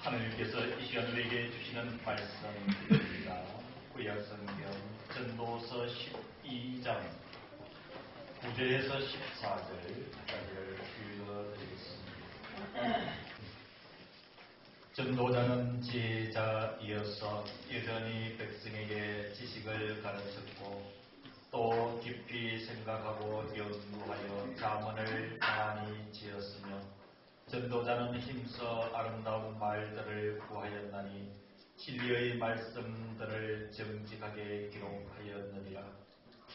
하나님께서 이 시간 우리에게 주시는 말씀입니다. 구약성경 전도서 12장 9절에서 14절까지를 읽어드리겠습니다. 전도자는 지혜자이어서 여전히 백성에게 지식을 가르쳤고 또 깊이 생각하고 연구하여 자문을 많이 지었으며 전도자는 힘써 아름다운 말들을 구하였나니 진리의 말씀들을 정직하게 기록하였느니라.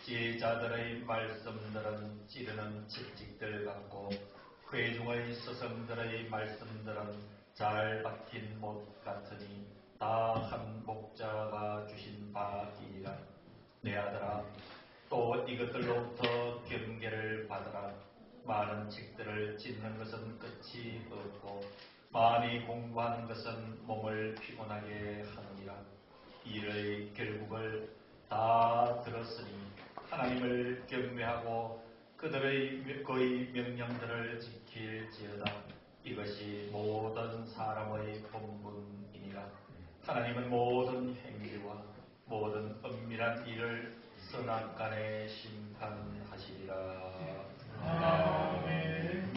지혜자들의 말씀들은 찌르는 채찍들 같고 회중의 스승들의 말씀들은 잘 박힌 못 같으니 다 한 목자가 주신 바이니라. 내 아들아, 또 이것들로부터 경계를 받으라. 많은 책들을 찢는 것은 끝이 없고 많이 공부하는 것은 몸을 피곤하게 하느니라. 이의 결국을 다 들었으니 하나님을 경외하고 그의 명령들을 지킬지어다. 이것이 모든 사람의 본분이니라. 하나님은 모든 행위와 모든 은밀한 일을 선악간에 심판하시리라. 아멘.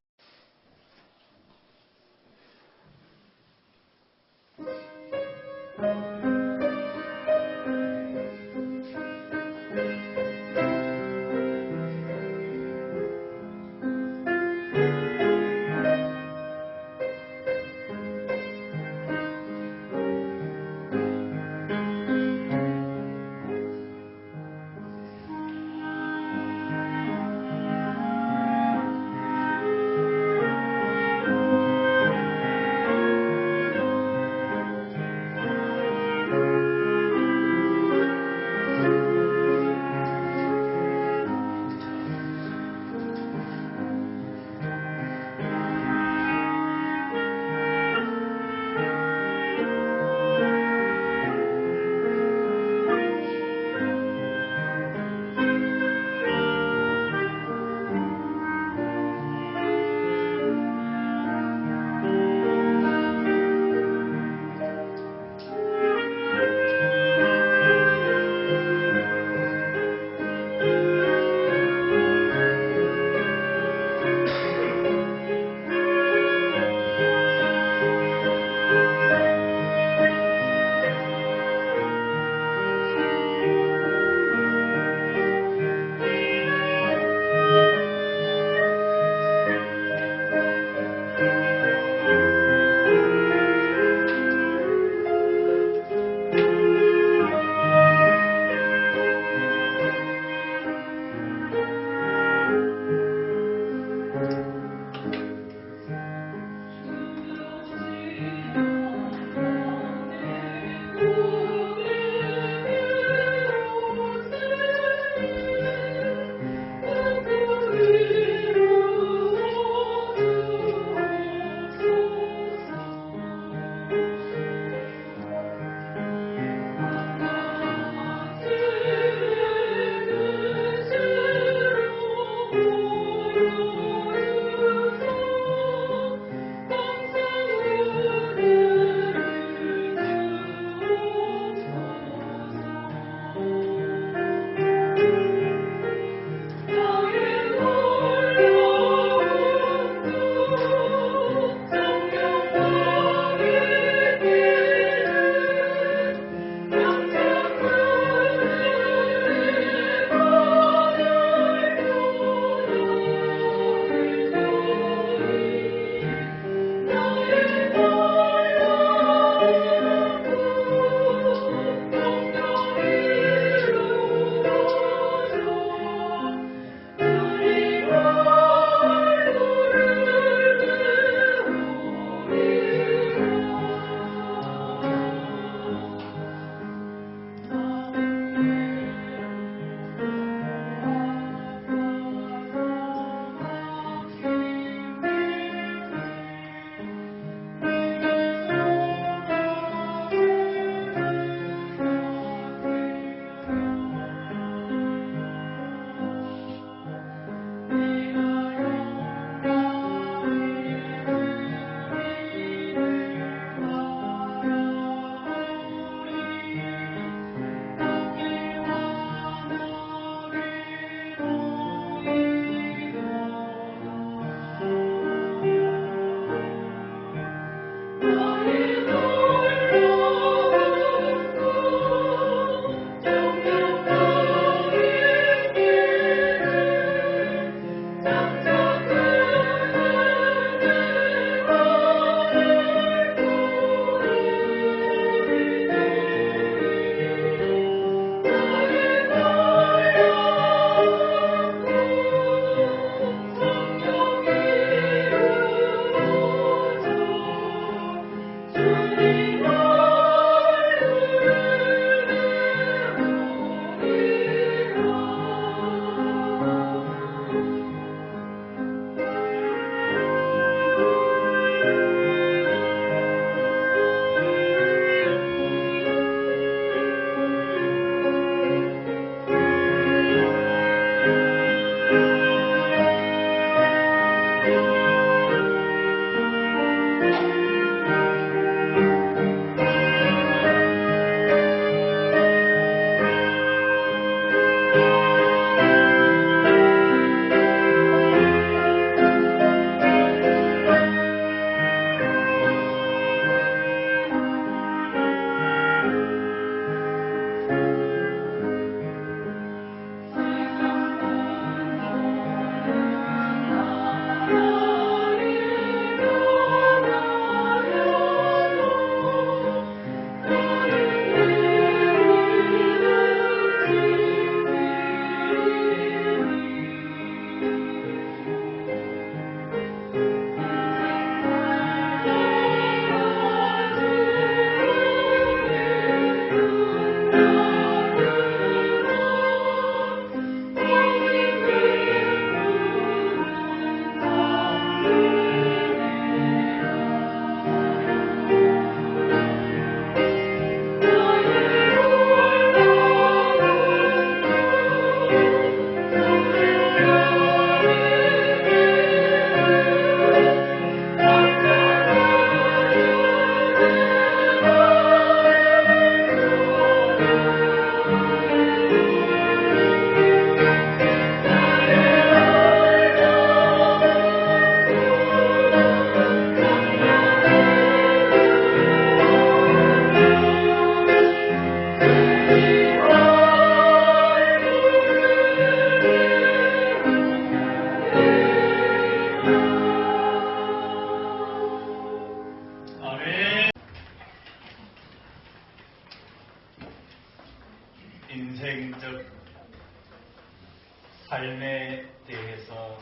삶에 대해서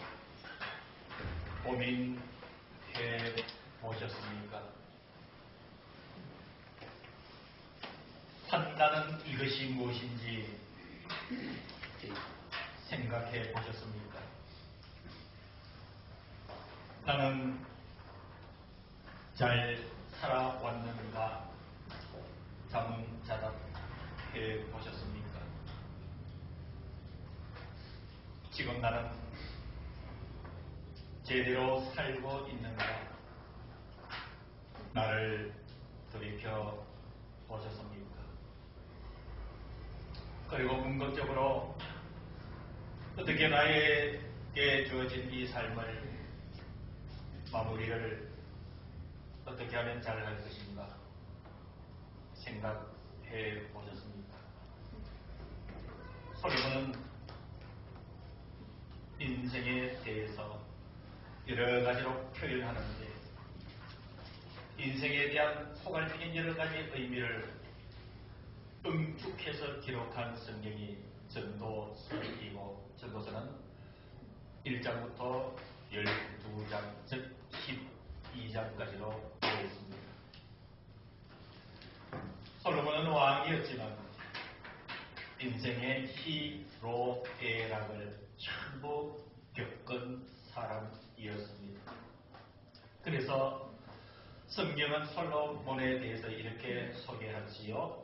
고민해 보셨습니까? 산다는 이것이 무엇인지 생각해 보셨습니까? 나는 잘 살아왔는가 자문자답해 보셨습니까? 지금 나는 제대로 살고 있는가? 나를 돌이켜 보셨습니까? 그리고 궁극적으로 어떻게 나에게 주어진 이 삶을 마무리를 어떻게 하면 잘 할 것인가 생각해 보셨습니까? 솔로몬은 인생에 대해서 여러 가지로 표현하는데 인생에 대한 포괄적인 여러 가지 의미를 응축해서 기록한 성경이 전도서이고 전도서는 1장부터 12장 즉 12장까지로 되어 있습니다. 솔로몬은 왕이었지만 인생의 희로애락을 전부 겪은 사람이었습니다. 그래서 성경은 솔로몬에 대해서 이렇게 소개하지요.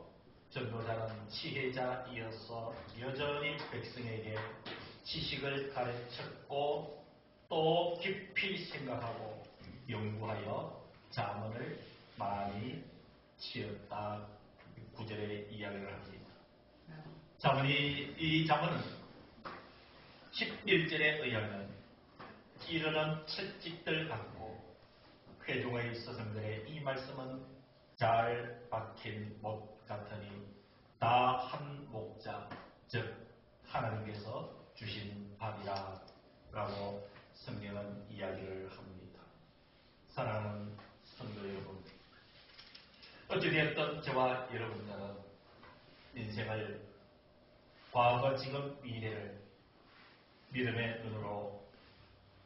전도자는 지혜자이어서 여전히 백성에게 지식을 가르쳤고 또 깊이 생각하고 연구하여 자문을 많이 지었다. 9절에 이야기를 합니다. 이 자문은 11절에 의하면 찌르는 채찍들 같고 회중의 스승들의 이 말씀은 잘 박힌 못 같으니 다 한 목자 즉 하나님께서 주신 밥이라 라고 성경은 이야기를 합니다. 사랑하는 성도 여러분, 어찌되었든 저와 여러분들은 인생을 과거, 지금, 미래를 믿음의 눈으로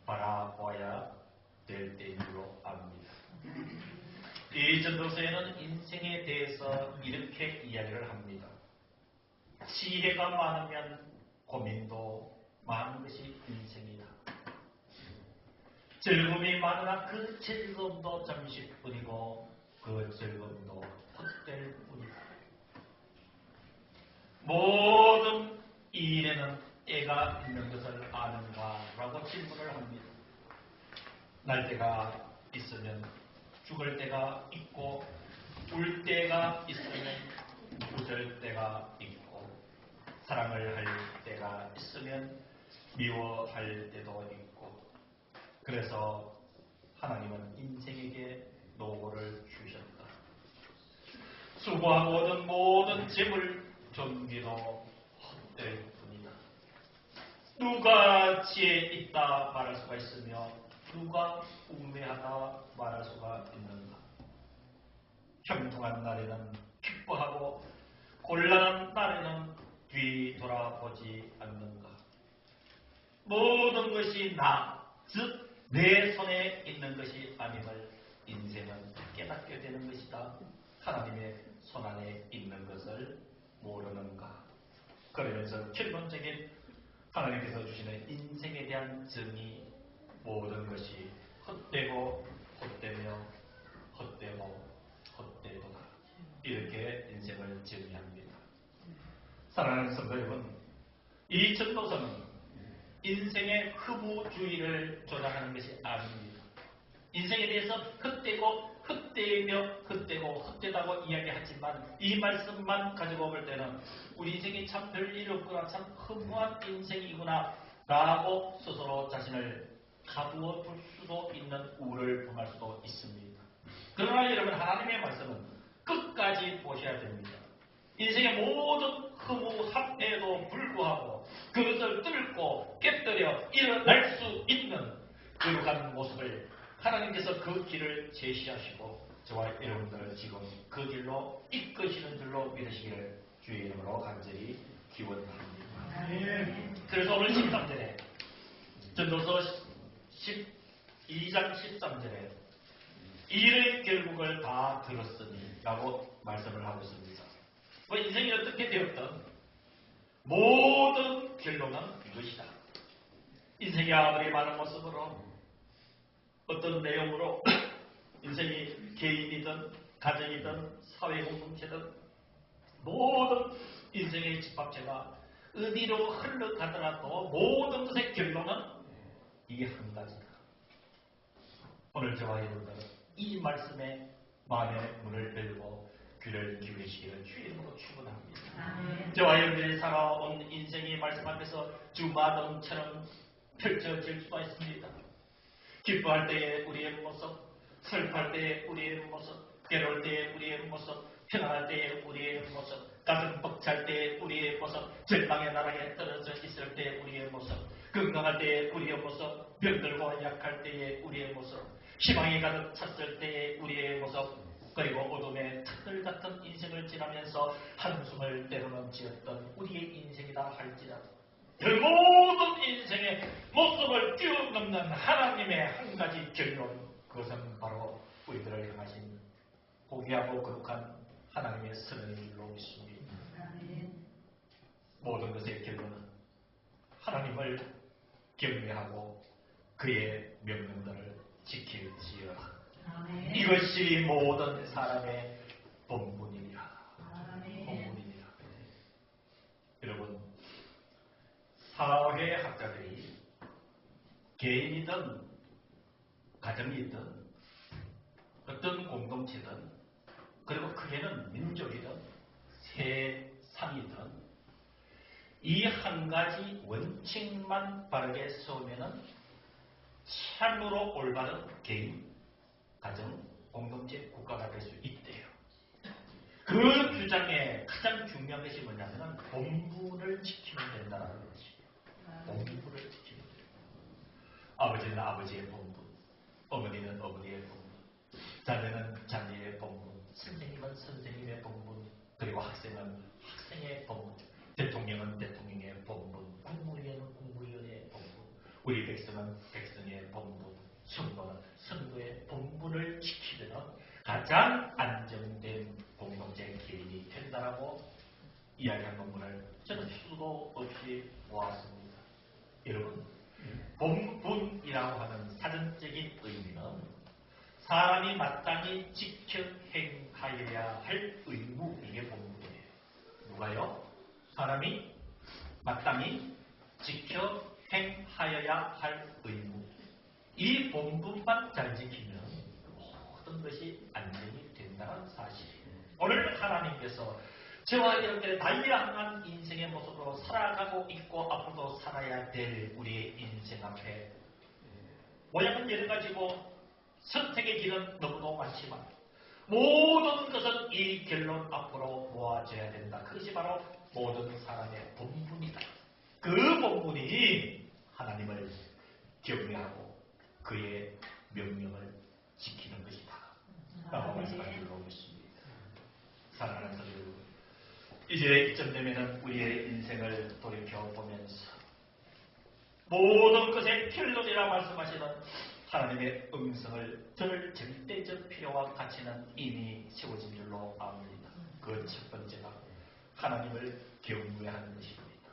바라보아야 될 때인 줄로 압니다. 이 전도서에는 인생에 대해서 이렇게 이야기를 합니다. 지혜가 많으면 고민도 많은 것이 인생이다. 즐거움이 많으나 그 즐거움도 잠시뿐이고 그 즐거움도 헛될 뿐이다. 모든 일에는 때가 있는 것을 아는가? 라고 질문을 합니다. 날 때가 있으면 죽을 때가 있고 울 때가 있으면 웃을 때가 있고 사랑을 할 때가 있으면 미워할 때도 있고 그래서 하나님은 인생에게 노고를 주셨다. 수고하고 얻은 모든 재물 존귀도 헛될 뿐이다. 누가 지혜 있다 말할 수가 있으며 누가 우매하다 말할 수가 있는가? 형통한 날에는 기뻐하고 곤란한 날에는 뒤돌아보지 않는가? 모든 것이 즉 내 손에 있는 것이 아님을 인생은 깨닫게 되는 것이다. 하나님의 손 안에 있는 것을 모르는가? 그러면서 결론적인 하나님께서 주시는 인생에 대한 정의, 모든 것이 헛되고 헛되며 헛되고 헛되도다. 이렇게 인생을 정의합니다. 사랑하는 성도 여러분, 이 전도서는 인생의 허무주의를 조장하는 것이 아닙니다. 인생에 대해서 헛되고 헛되며 헛되고 헛되다고 이야기하지만 이 말씀만 가지고 볼 때는 우리 인생이 참 별일 없구나, 참 허무한 인생이구나 라고 스스로 자신을 가두어 둘 수도 있는 우를 범할 수도 있습니다. 그러나 여러분, 하나님의 말씀은 끝까지 보셔야 됩니다. 인생의 모든 허무함에도 불구하고 그것을 뚫고 깨뜨려 일어날 수 있는 거룩한 모습을 하나님께서 그 길을 제시하시고 저와 여러분들을 지금 그 길로 이끄시는 줄로 믿으시기를 주의 이름으로 간절히 기원합니다. 그래서 오늘 13절에 전도서 12장 13절에 일의 결국을 다 들었으니 라고 말씀을 하고 있습니다. 뭐 인생이 어떻게 되었든 모든 결론은 이것이다. 인생이 아무리 많은 모습으로 어떤 내용으로 인생이 개인이든 가정이든 사회 공동체든 모든 인생의 집합체가 어디로 흘러가더라도 모든 것의 결론은 이 한 가지다. 오늘 저와 여러분들은 이 말씀에 마음의 문을 열고 귀를 기울이시기를 주의 이름으로 축원합니다. 저와 여러분들이 살아온 인생의 말씀 앞에서 주마등처럼 펼쳐질 수가 있습니다. 기뻐할 때의 우리의 모습, 슬퍼할 때의 우리의 모습, 괴로울 때의 우리의 모습, 평안할 때의 우리의 모습, 가슴 벅찰 때의 우리의 모습, 절망의 나락에 떨어져 있을 때의 우리의 모습, 건강할 때의 우리의 모습, 병들고 약할 때의 우리의 모습, 희망이 가득 찼을 때의 우리의 모습, 그리고 어둠의 터널 같은 인생을 지나면서 한숨을 때로는 지었던 우리의 인생이다 할지라도 그 모든 인생의 모습을 뛰어넘는 하나님의 한 가지 결론, 그것은 바로 우리들을 향하신 고귀하고 거룩한 하나님의 선언인 줄로 믿습니다. 모든 것의 결론은 하나님을 경외하고 그의 명령들을 지킬지어다. 이것이 모든 사람의 본분이라. 본분이라. 여러분, 사회학자들이 개인이든 가정이든 어떤 공동체든 그리고 크게는 민족이든 세상이든 이 한 가지 원칙만 바르게 세우면은 참으로 올바른 개인, 가정, 공동체, 국가가 될 수 있대요. 그 주장의 가장 중요한 것이 뭐냐면 본분을 지키면 된다는 것이에요. 본분을 지키면 돼요. 아버지는 아버지의 본분, 어머니는 어머니의 본분, 자녀는 자녀의 본분, 선생님은 선생님의 본분, 그리고 학생은 학생의 본분, 대통령은 대통령의 본분, 국무위원은 국무위원의 본분, 우리 백성은 백성의 본분, 성도는 성도의 본분을 지키려는 가장 안정된 공동체 개인이 된다라고 이야기한 논문을 저는 수도 없이 보았습니다. 여러분, 본분이라고 하는 사전적인 의미는 사람이 마땅히 지켜 행하여야 할 의무, 이게 본분이에요. 누가요? 사람이 마땅히 지켜 행하여야 할 의무. 이 본분만 잘 지키면 모든 것이 안정이 된다는 사실이에요. 오늘 하나님께서 저와 여러분들의 다양한 인생의 모습으로 살아가고 있고 앞으로도 살아야 될 우리의 인생 앞에 모양은 여러 가지고 선택의 길은 너무도 많지만 모든 것은 이 결론 앞으로 모아져야 된다. 그것이 바로 모든 사람의 본분이다. 그 본분이 하나님을 경외하고 그의 명령을 지키는 것이다. 라고 말씀하시고 있습니다. 사랑하는 성도 여러분, 이제 이쯤 되면은 우리의 인생을 돌이켜보면서 모든 것의 결론이라 말씀하시는 하나님의 음성을 들을 절대적 필요와 가치는 이미 세워진 줄로 압니다. 그 첫 번째가 하나님을 경외하는 것입니다.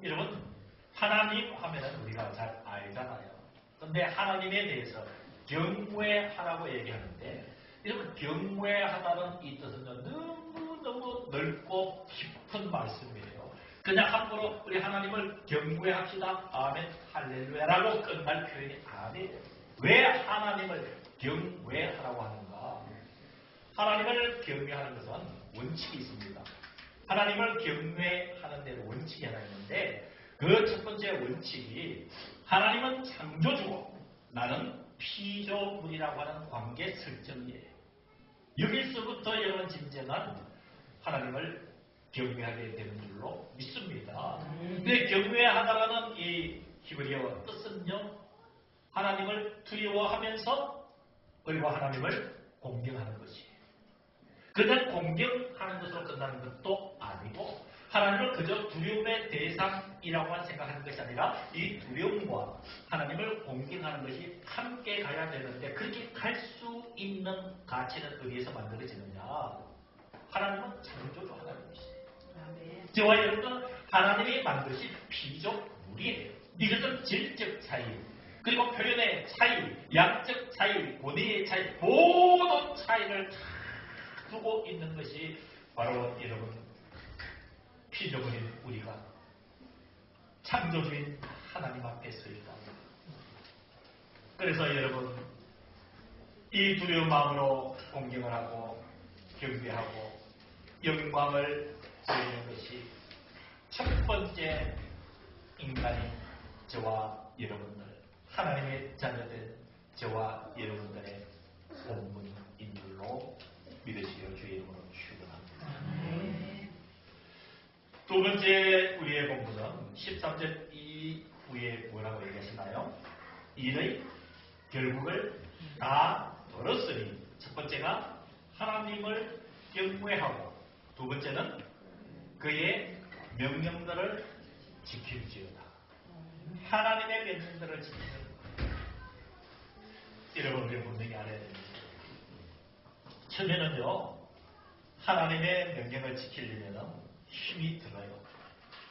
여러분, 하나님 하면은 우리가 잘 알잖아요. 그런데 하나님에 대해서 경외하라고 얘기하는데, 여러분, 경외하다는 이 뜻은 너무너무 넓고 깊은 말씀이에요. 그냥 함부로 우리 하나님을 경외합시다, 아멘, 할렐루야라고 끝날 표현이 아니에요. 왜 하나님을 경외하라고 하는가? 하나님을 경외하는 것은 원칙이 있습니다. 하나님을 경외하는 데는 원칙이 하나 있는데, 그 첫 번째 원칙이 하나님은 창조주고 나는 피조물이라고 하는 관계 설정이에요. 여기서부터 여러분 진정은 하나님을 경외하게 되는 줄로 믿습니다. 근데 경외하다라는 이 히브리어 뜻은요, 하나님을 두려워하면서 그리고 하나님을 공경하는 것이에요. 그냥 공경하는 것으로 끝나는 것도 아니고 하나님을 그저 두려움의 대상이라고만 생각하는 것이 아니라 이 두려움과 하나님을 공경하는 것이 함께 가야 되는데 그렇게 갈 수 있는 가치는 어디에서 만들어지느냐? 하나님은 창조주 하나님이시죠. 저와 여러분은 하나님이 만드신 피조물이에요. 이것은 질적 차이, 그리고 표현의 차이, 양적 차이, 권위의 차이, 모든 차이를 다 두고 있는 것이 바로 여러분 피조물인 우리가 창조주인 하나님 앞에 서 있다. 그래서 여러분 이 두려운 마음으로 공경을 하고 경배하고 영광을 드리는 것이 첫 번째 인간인 저와 여러분들, 하나님의 자녀된 저와 여러분들의 본분인 줄로 믿으시기를 주의 이름으로 축원합니다. 두 번째 우리의 본분은 13절 이후에 뭐라고 얘기하시나요? 일의 결국을 다 들었으니, 첫 번째가 하나님을 경외하고 두 번째는 그의 명령들을 지킬지어다. 하나님의 명령들을 지키는 것. 여러분 우리가 분명히 알아야 됩니다. 처음에는요, 하나님의 명령을 지키려면 힘이 들어요.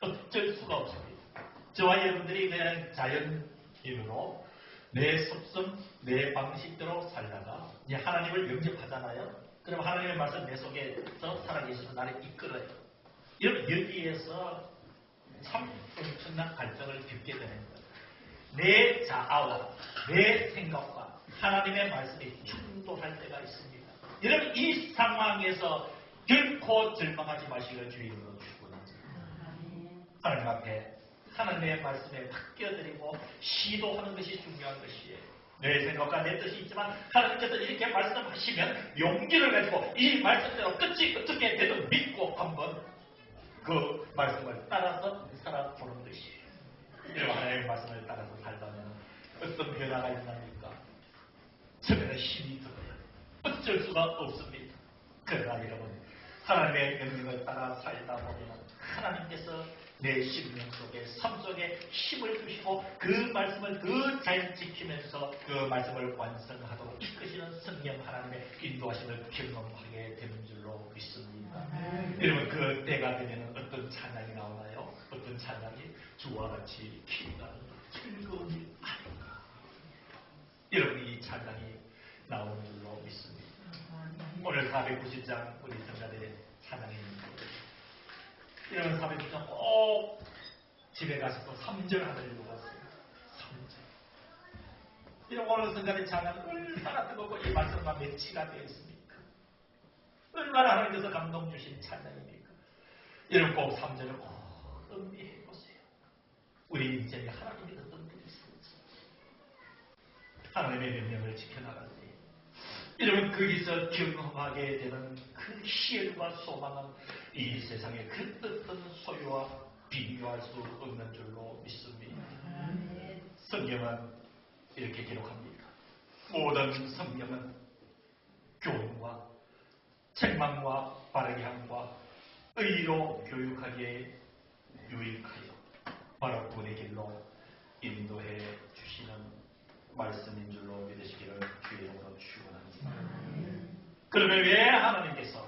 어쩔 수가 없습니다. 저와 여러분들이 그냥 자연인으로 내 습성, 내 방식대로 살다가 이제 하나님을 영접하잖아요. 그럼 하나님의 말씀 내 속에서 살아계셔서 나를 이끌어요. 여기에서 참 엄청난 발전을 겪게 되는 거예요. 내 자아와 내 생각과 하나님의 말씀이 충돌할 때가 있습니다. 여러분 이 상황에서 결코 절망하지 마시기를 주의 이름으로 축원합니다. 하나님 앞에 하나님의 말씀에 맡겨드리고 시도하는 것이 중요한 것이에요. 내 생각과 내 뜻이 있지만 하나님께서 이렇게 말씀하시면 용기를 가지고 이 말씀대로 끝이 어떻게 되든 믿고 한번 그 말씀을 따라서 살아보는 것이에요. 이런 하나님의 말씀을 따라서 살다면 어떤 변화가 있습니까? 처음에는 힘이 들어요. 어쩔 수가 없습니다. 그러나 여러분 하나님의 명령을 따라 살다 보면 하나님께서 내 심령 속에, 삶 속에 힘을 주시고 그 말씀을 더 잘 지키면서 그 말씀을 완성하도록 이끄시는 성령 하나님의 인도하심을 경험하게 되는 줄로 믿습니다. 여러분 그 때가 되면 어떤 찬양이 나오나요? 어떤 찬양이 주와 같이 기도하는 즐거움이 아닌가. 여러분 이 찬양이 나오는 줄로 믿습니다. 오늘 490장 우리 성가대의 찬양입니다. 이런 490장 꼭 집에 가서 또 3절 하늘 읽어봤어요. 3절. 이런 오늘 성가대 찬양 얼마나 뜨겁고 이 말씀과 매치가 되어 있습니까? 얼마나 하나님께서 감동 주신 찬양입니까? 여러분 꼭 3절을 꼭 음미해 보세요. 우리 인생에 하나님이 어떤 분이 있을지, 하나님의 명령을 지켜나갈 때 여러분 거기서 경험하게 되는 그 희열과 소망은 이 세상에 그 어떤 소유와 비교할 수 없는 줄로 믿습니다. 성경은 이렇게 기록합니다. 모든 성경은 교훈과 책망과 바르게 함과 의로 교육하기에 유익하여 바로 구원의 길로 인도해 주시는 말씀인 줄로 믿으시기를 주의 이름으로 축원합니다. 그러면 왜 하나님께서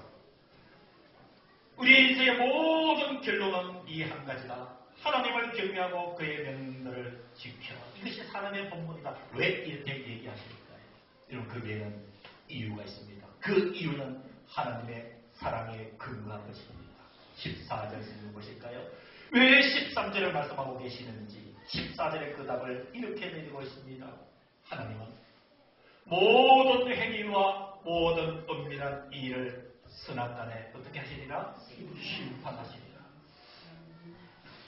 우리 인생의 모든 결론은 이 한 가지다. 하나님을 경외하고 그의 명령들을 지켜라. 이것이 사람의 본분이다. 왜 이렇게 얘기하실까요? 여러분 거기에는 이유가 있습니다. 그 이유는 하나님의 사랑에 근거한 것입니다. 14절 읽는 것일까요? 왜 13절을 말씀하고 계시는지 14절의 그 답을 이렇게 내리고 있습니다. 하나님은 모든 행위와 모든 은밀한 일을 선악간에 어떻게 하시리라? 심판하시리라.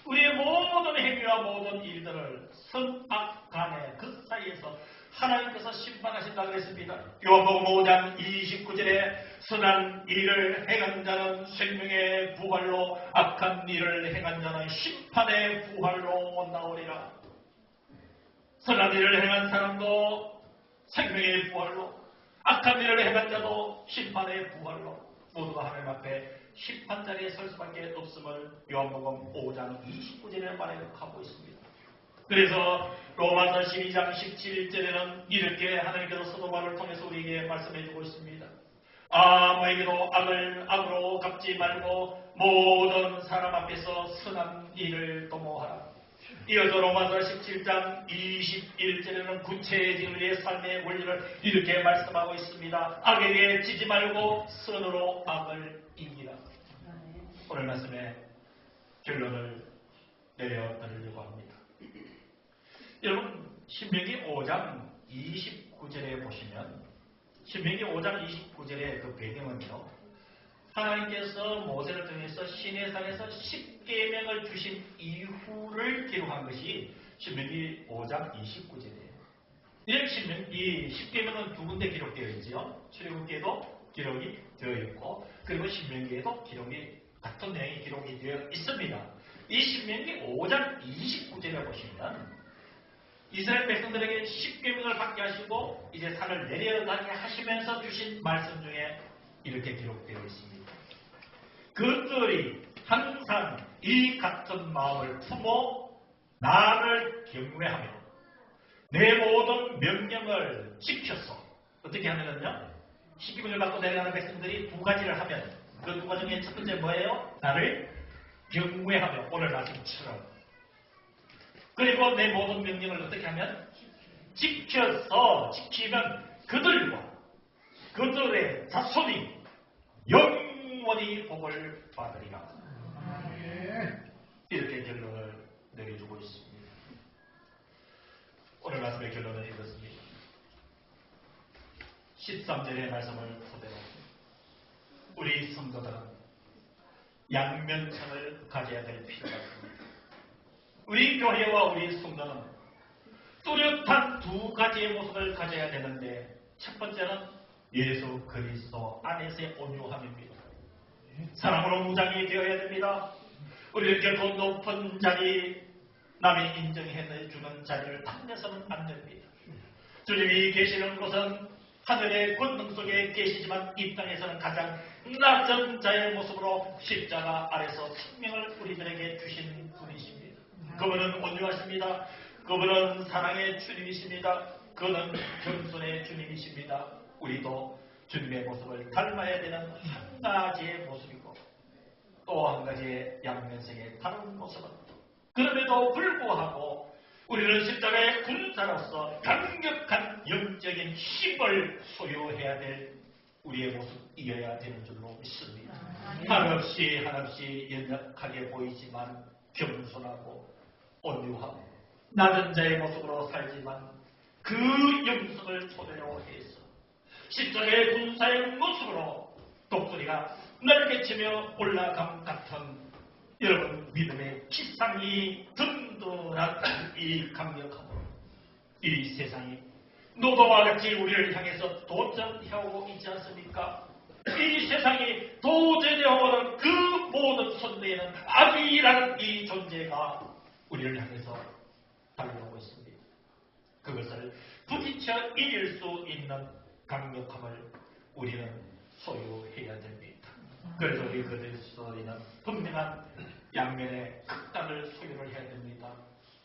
우리의 모든 행위와 모든 일들을 선악간에 그 사이에서 하나님께서 심판하신다 그랬습니다. 요한복음 5장 29절에 선한 일을 행한 자는 생명의 부활로 악한 일을 행한 자는 심판의 부활로 나오리라. 선한 일을 행한 사람도 생명의 부활로, 악한 일을 행한 자도 심판의 부활로 모두가 하나님 앞에 심판자리에 설 수밖에 없음을 요한복음 5장 29절에 말하고 있습니다. 그래서 로마서 12장 17절에는 이렇게 하나님께서 사도 바울을 통해서 우리에게 말씀해 주고 있습니다. 아무에게도 악을 악으로 갚지 말고 모든 사람 앞에서 선한 일을 도모하라. 이어서 로마서 17장 21절에는 구체적인 우리의 삶의 원리를 이렇게 말씀하고 있습니다. 악에게 지지 말고 선으로 악을 이기라. 오늘 말씀에 결론을 내려드리려고 합니다. 여러분, 신명기 5장 29절에 보시면 신명기 5장 29절의 그 배경은요, 하나님께서 모세를 통해서 시내산에서 10계명을 주신 이후를 기록한 것이 신명기 5장 29절이에요. 이 10계명은 두 군데 기록되어 있죠. 출애굽기에도 기록이 되어 있고, 그리고 신명기에도 같은 내용이 기록이 되어 있습니다. 이 신명기 5장 29절에 보시면 이스라엘 백성들에게 10계명을 받게 하시고 이제 산을 내려가게 하시면서 주신 말씀 중에 이렇게 기록되어 있습니다. 그들이 항상 이 같은 마음을 품어 나를 경외하며 내 모든 명령을 지켜서 어떻게 하면요? 10계명을 받고 내려가는 백성들이 두 가지를 하면 그 두 가지 중에 첫 번째 뭐예요? 나를 경외하며 오늘 말씀처럼, 그리고 내 모든 명령을 어떻게 하면? 지키면 그들과 그들의 자손이 영원히 복을 받으리라. 이렇게 결론을 내려주고 있습니다. 오늘 말씀의 결론은 이렇습니다. 13절의 말씀을 토대로 우리 성도들은 양면성을 가져야 될 필요가 있습니다. 우리 교회와 우리 성도는 뚜렷한 두 가지의 모습을 가져야 되는데, 첫 번째는 예수 그리스도 안에서의 온유함입니다. 사랑으로 무장이 되어야 됩니다. 우리는 결코 높은 자리, 남이 인정해 주는 자리를 탐내서는 안 됩니다. 주님이 계시는 곳은 하늘의 권능 속에 계시지만 이 땅에서는 가장 낮은 자의 모습으로 십자가 아래서 생명을 우리들에게 주신 분이십니다. 그분은 온유하십니다. 그분은 사랑의 주님이십니다. 그는 겸손의 주님이십니다. 우리도 주님의 모습을 닮아야 되는 한 가지의 모습이고 또 한 가지의 양면성의 다른 모습은, 그럼에도 불구하고 우리는 십자가의 군사로서 강력한 영적인 힘을 소유해야 될 우리의 모습이어야 되는 줄로 믿습니다. 한없이 연약하게 보이지만 겸손하고 온유하고 낮은 자의 모습으로 살지만 그 영성을 토대로 해서 십자가의 군사의 모습으로 독수리가 날개치며 올라감 같은 여러분 믿음의 기상이 든든한 이 강력함으로 이 세상이 노도와 같이 우리를 향해서 도전해오고 있지 않습니까? 이 세상이 도전해오는 그 모든 선대에는 악이라는 이 존재가 우리를 향해서 달려오고 있습니다. 그것을 부딪혀 이길 수 있는 강력함을 우리는 소유해야 됩니다. 그래서 우리 그리스도인은 분명한 양면의 극단을 소유를 해야 됩니다.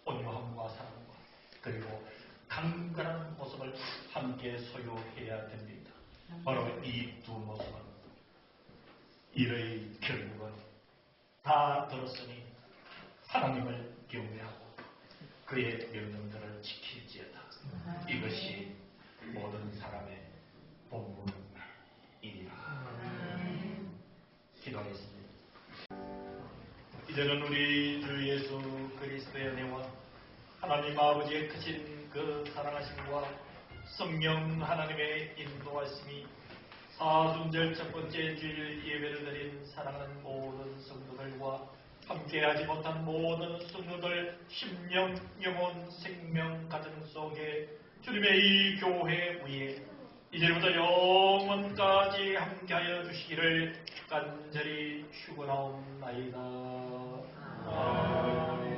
온유함과 사랑과 그리고 강건한 모습을 함께 소유해야 됩니다. 바로 이 두 모습은 일의 결국은 다 들었으니 하나님을 경외하고 그의 명령들을 지킬지어다. 이것이 모든 사람의 본분이니라. 기도하겠습니다. 이제는 우리 주 예수 그리스도의 은혜와 하나님 아버지의 크신 그 사랑하심과 성령 하나님의 인도하심이 사순절 첫 번째 주일 예배를 드린 사랑하는 모든 성도들과 함께하지 못한 모든 성도들 심령, 영혼, 생명, 가정 속에 주님의 이 교회 위에 이제부터 영원까지 함께하여 주시기를 간절히 축원하옵나이다. 아멘.